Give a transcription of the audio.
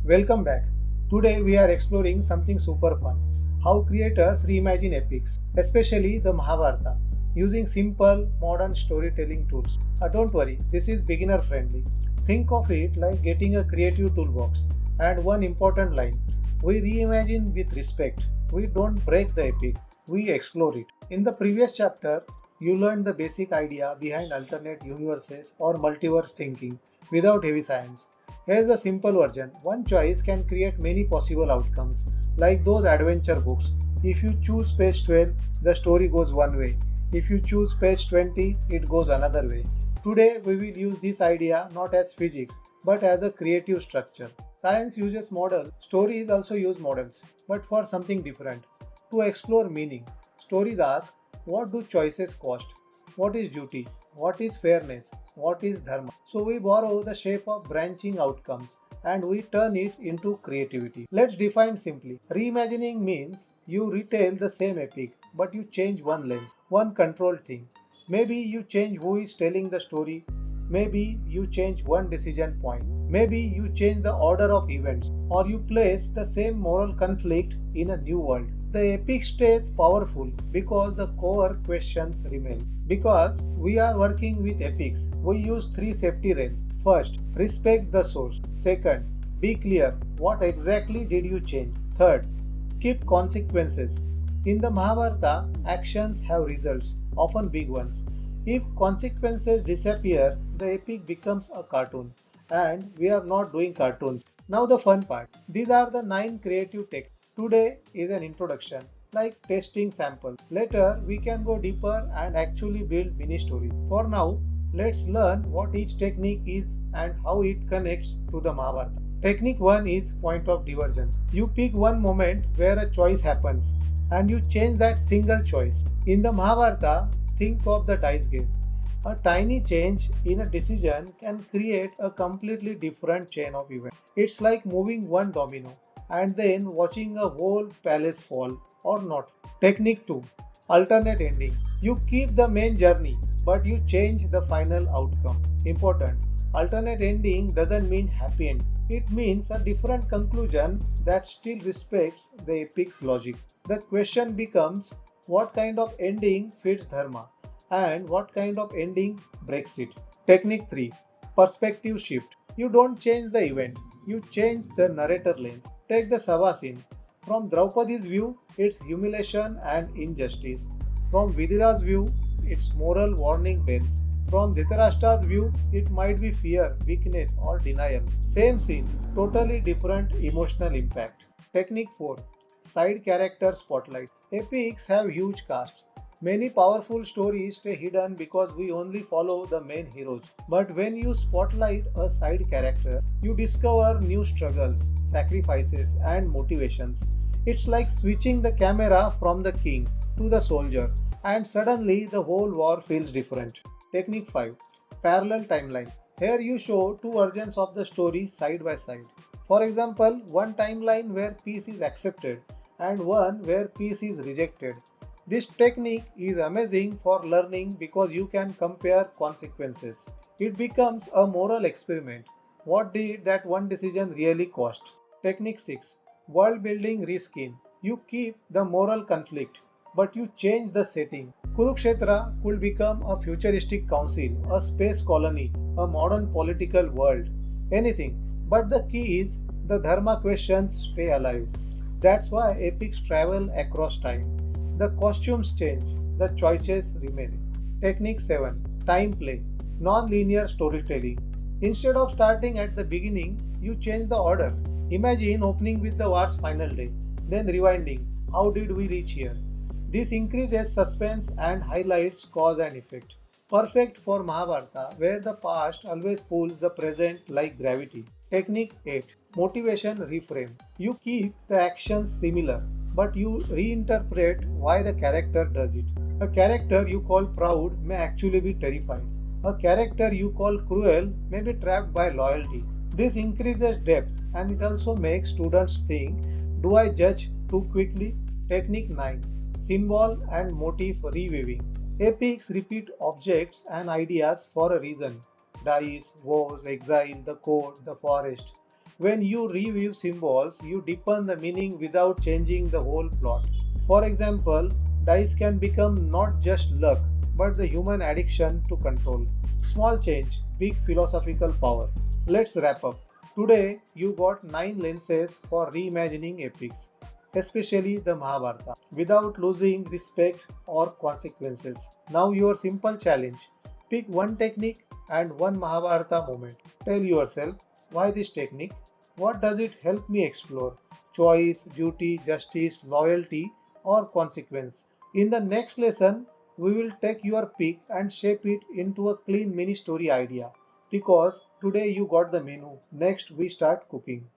Welcome back. Today we are exploring something super fun. How creators reimagine epics, especially the Mahabharata, using simple modern storytelling tools. Don't worry, this is beginner friendly. Think of it like getting a creative toolbox. And one important line, we reimagine with respect. We don't break the epic, we explore it. In the previous chapter, you learned the basic idea behind alternate universes or multiverse thinking without heavy science. Here's the simple version. One choice can create many possible outcomes, like those adventure books. If you choose page 12, the story goes one way. If you choose page 20, it goes another way. Today, we will use this idea not as physics, but as a creative structure. Science uses models, stories also use models, but for something different. To explore meaning, stories ask, what do choices cost? What is duty? What is fairness? What is dharma? So we borrow the shape of branching outcomes and we turn it into creativity. Let's define simply. Reimagining means you retell the same epic, but you change one lens, one control thing. Maybe you change who is telling the story. Maybe you change one decision point. Maybe you change the order of events. Or you place the same moral conflict in a new world. The epic stays powerful because the core questions remain. Because we are working with epics, we use three safety rails. First, respect the source. Second, be clear what exactly did you change. Third, keep consequences. In the Mahabharata, actions have results, often big ones. If consequences disappear, the epic becomes a cartoon. And we are not doing cartoons. Now, the fun part. These are the 9 creative techniques. Today is an introduction, like testing samples. Later, we can go deeper and actually build mini stories. For now, let's learn what each technique is and how it connects to the Mahabharata. Technique 1 is point of divergence. You pick one moment where a choice happens and you change that single choice. In the Mahabharata, think of the dice game. A tiny change in a decision can create a completely different chain of events. It's like moving one domino and then watching a whole palace fall or not. Technique 2, alternate ending. You keep the main journey but you change the final outcome. Important. Alternate ending doesn't mean happy end. It means a different conclusion that still respects the epic's logic. The question becomes, what kind of ending fits Dharma and what kind of ending breaks it? Technique 3, perspective shift. You don't change the event, you change the narrator lens. Take the Sabha scene. From Draupadi's view, it's humiliation and injustice. From Vidira's view, it's moral warning bells. From Dhritarashtra's view, it might be fear, weakness, or denial. Same scene, totally different emotional impact. Technique 4, side character spotlight. Epics have huge casts. Many powerful stories stay hidden because we only follow the main heroes. But when you spotlight a side character, you discover new struggles, sacrifices, and motivations. It's like switching the camera from the king to the soldier, and suddenly the whole war feels different. Technique 5, parallel timeline. Here you show two versions of the story side by side. For example, one timeline where peace is accepted and one where peace is rejected. This technique is amazing for learning because you can compare consequences. It becomes a moral experiment. What did that one decision really cost? Technique 6, world building reskin. You keep the moral conflict, but you change the setting. Kurukshetra could become a futuristic council, a space colony, a modern political world, anything. But the key is the Dharma questions stay alive. That's why epics travel across time. The costumes change, the choices remain. Technique 7, time play, non-linear storytelling. Instead of starting at the beginning, you change the order. Imagine opening with the war's final day, then rewinding. How did we reach here? This increases suspense and highlights cause and effect. Perfect for Mahabharata, where the past always pulls the present like gravity. Technique 8, motivation reframe. You keep the actions similar, but you reinterpret why the character does it. A character you call proud may actually be terrified. A character you call cruel may be trapped by loyalty. This increases depth and it also makes students think, do I judge too quickly? Technique 9, symbol and motif reweaving. Epics repeat objects and ideas for a reason. Dice, wars, exile, the court, the forest. When you reweave symbols, you deepen the meaning without changing the whole plot. For example, dice can become not just luck, but the human addiction to control. Small change, big philosophical power. Let's wrap up. Today, you got 9 lenses for reimagining epics, especially the Mahabharata, without losing respect or consequences. Now, your simple challenge: pick one technique and one Mahabharata moment. Tell yourself why this technique, what does it help me explore? Choice, duty, justice, loyalty, or consequence. In the next lesson, we will take your pick and shape it into a clean mini story idea. Because today you got the menu, next we start cooking.